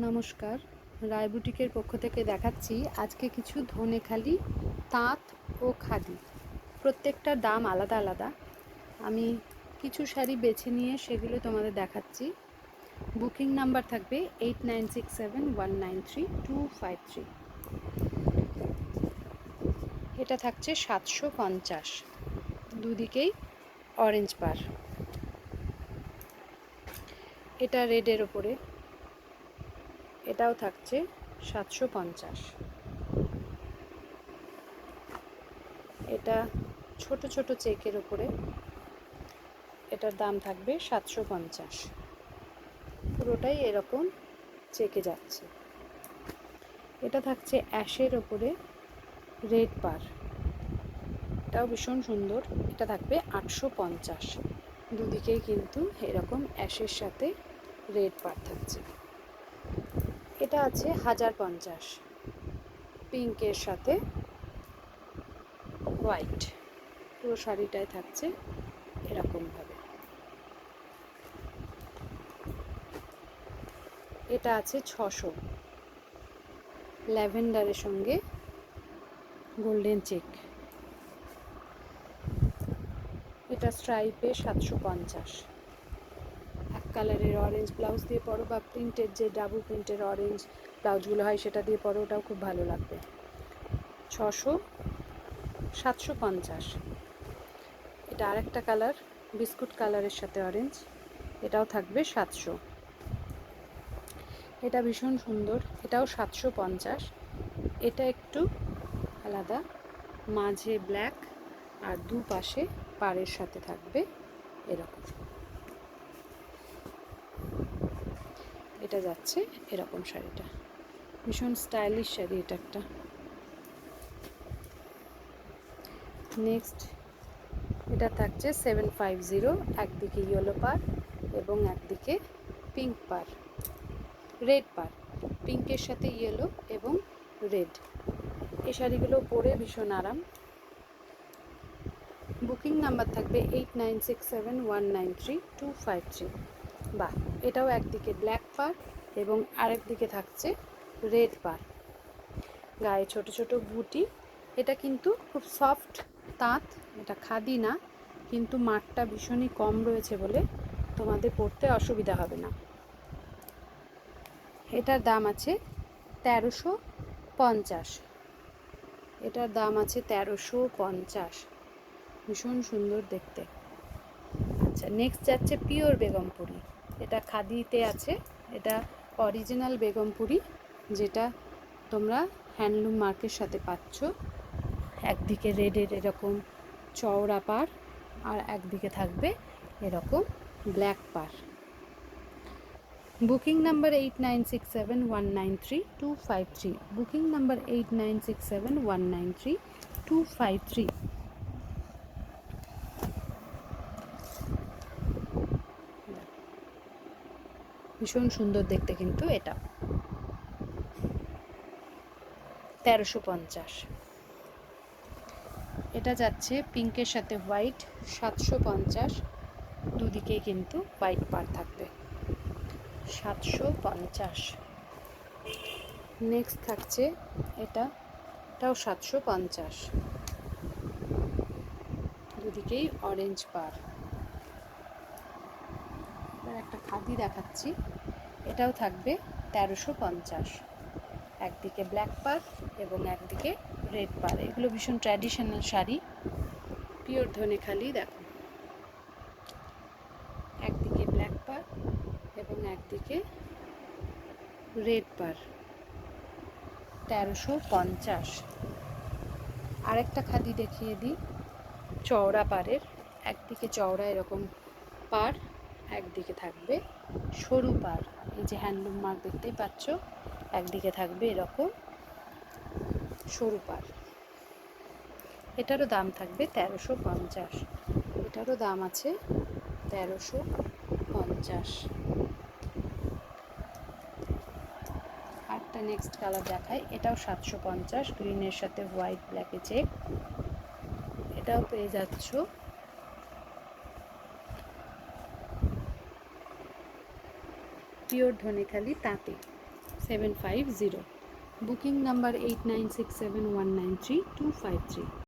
নমস্কার, রায় বুটিকের পক্ষ থেকে দেখাচ্ছি আজকে কিছু ধনেখালি তাঁত ও খাদি। প্রত্যেকটার দাম আলাদা আলাদা। আমি কিছু শাড়ি বেছে নিয়ে সেগুলো তোমাদের দেখাচ্ছি। বুকিং নাম্বার থাকবে 8967193253। এটা থাকছে 750, দুদিকেই অরেঞ্জ পার। এটা রেডের ওপরে, এটাও থাকছে 750। এটা ছোট ছোট চেকের ওপরে, এটার দাম থাকবে 750। পুরোটাই এরকম চেকে যাচ্ছে। এটা থাকছে অ্যাশের ওপরে, রেড পার, এটাও ভীষণ সুন্দর। এটা থাকবে 850। দুদিকেই কিন্তু এরকম অ্যাশের সাথে রেড পার থাকছে। এটা আছে 1050, পিঙ্কের সাথে হোয়াইট। পুরো শাড়িটায় থাকছে এরকমভাবে। এটা আছে 600, ল্যাভেন্ডারের সঙ্গে গোল্ডেন চেক। এটা স্ট্রাইপে 750। এক কালারের অরেঞ্জ ব্লাউজ দিয়ে পরো, বা প্রিন্টের যে ডাবল প্রিন্টের অরেঞ্জ ব্লাউজগুলো হয় সেটা দিয়ে পরো, ওটাও খুব ভালো লাগবে। 600, 750। এটা আরেকটা কালার, বিস্কুট কালারের সাথে অরেঞ্জ, এটাও থাকবে 700। এটা ভীষণ সুন্দর, এটাও 750। এটা একটু আলাদা, মাঝে ব্ল্যাক আর দুপাশে পাড়ের সাথে থাকবে এরকম। এটা যাচ্ছে এরকম শাড়িটা, ভীষণ স্টাইলিশ শাড়ি এটা একটা। নেক্সট এটা থাকছে 750, একদিকে ইয়েলো পার এবং একদিকে পিঙ্ক পার, রেড পার, পিঙ্কের সাথে ইয়েলো এবং রেড। এই শাড়িগুলো পরে ভীষণ আরাম। বুকিং নাম্বার থাকবে 8967193253। বাহ, এটাও একদিকে ব্ল্যাক পার এবং আরেক দিকে থাকছে রেড পার, গায়ে ছোট ছোট বুটি। এটা কিন্তু খুব সফট তাঁত, এটা খাদি না, কিন্তু মাঠটা ভীষণই কম রয়েছে বলে তোমাদের পরতে অসুবিধা হবে না। এটার দাম আছে 1350। এটার দাম আছে 1350, ভীষণ সুন্দর দেখতে। আচ্ছা, নেক্সট যাচ্ছে পিওর বেগমপুরি। এটা খাদিতে আছে, এটা অরিজিনাল বেগমপুরি, যেটা তোমরা হ্যান্ডলুম মার্কের সাথে পাচ্ছ। একদিকে রেডের এরকম চওড়া পার আর একদিকে থাকবে এরকম ব্ল্যাক পার। Booking number 8967193253। Booking number 8967193253। ভীষণ সুন্দর দেখতে কিন্তু এটা। 1350। এটা যাচ্ছে পিঙ্কের সাথে হোয়াইট, 750। দুদিকেই কিন্তু হোয়াইট পার থাকবে, 750। নেক্সট থাকছে এটাও 750, দুদিকেই অরেঞ্জ পার। এবার একটা খাদি দেখাচ্ছি, এটাও থাকবে 1350। একদিকে ব্ল্যাক পার এবং একদিকে রেড পার। এগুলো ভীষণ ট্র্যাডিশনাল শাড়ি, পিওর ধনেখালি। দেখো, একদিকে ব্ল্যাক পার এবং একদিকে রেড পার, 1350। আরেকটা খাদি দেখিয়ে দিই, চওড়া পাড়ের, একদিকে চওড়া এরকম পার, একদিকে থাকবে সরু পার। এই যে হ্যান্ডলুম মার্ক দেখতেই পাচ্ছ, একদিকে থাকবে এরকম সরু পার। এটারও দাম থাকবে 1350। এটারও দাম আছে 1350। আরেকটা নেক্সট কালার দেখাই, এটাও 750, গ্রিনের সাথে হোয়াইট ব্ল্যাকে চেক। এটাও পেয়ে যাচ্ছ পিওর ধনেখালি তাঁতে। 750। Booking number 8967193253।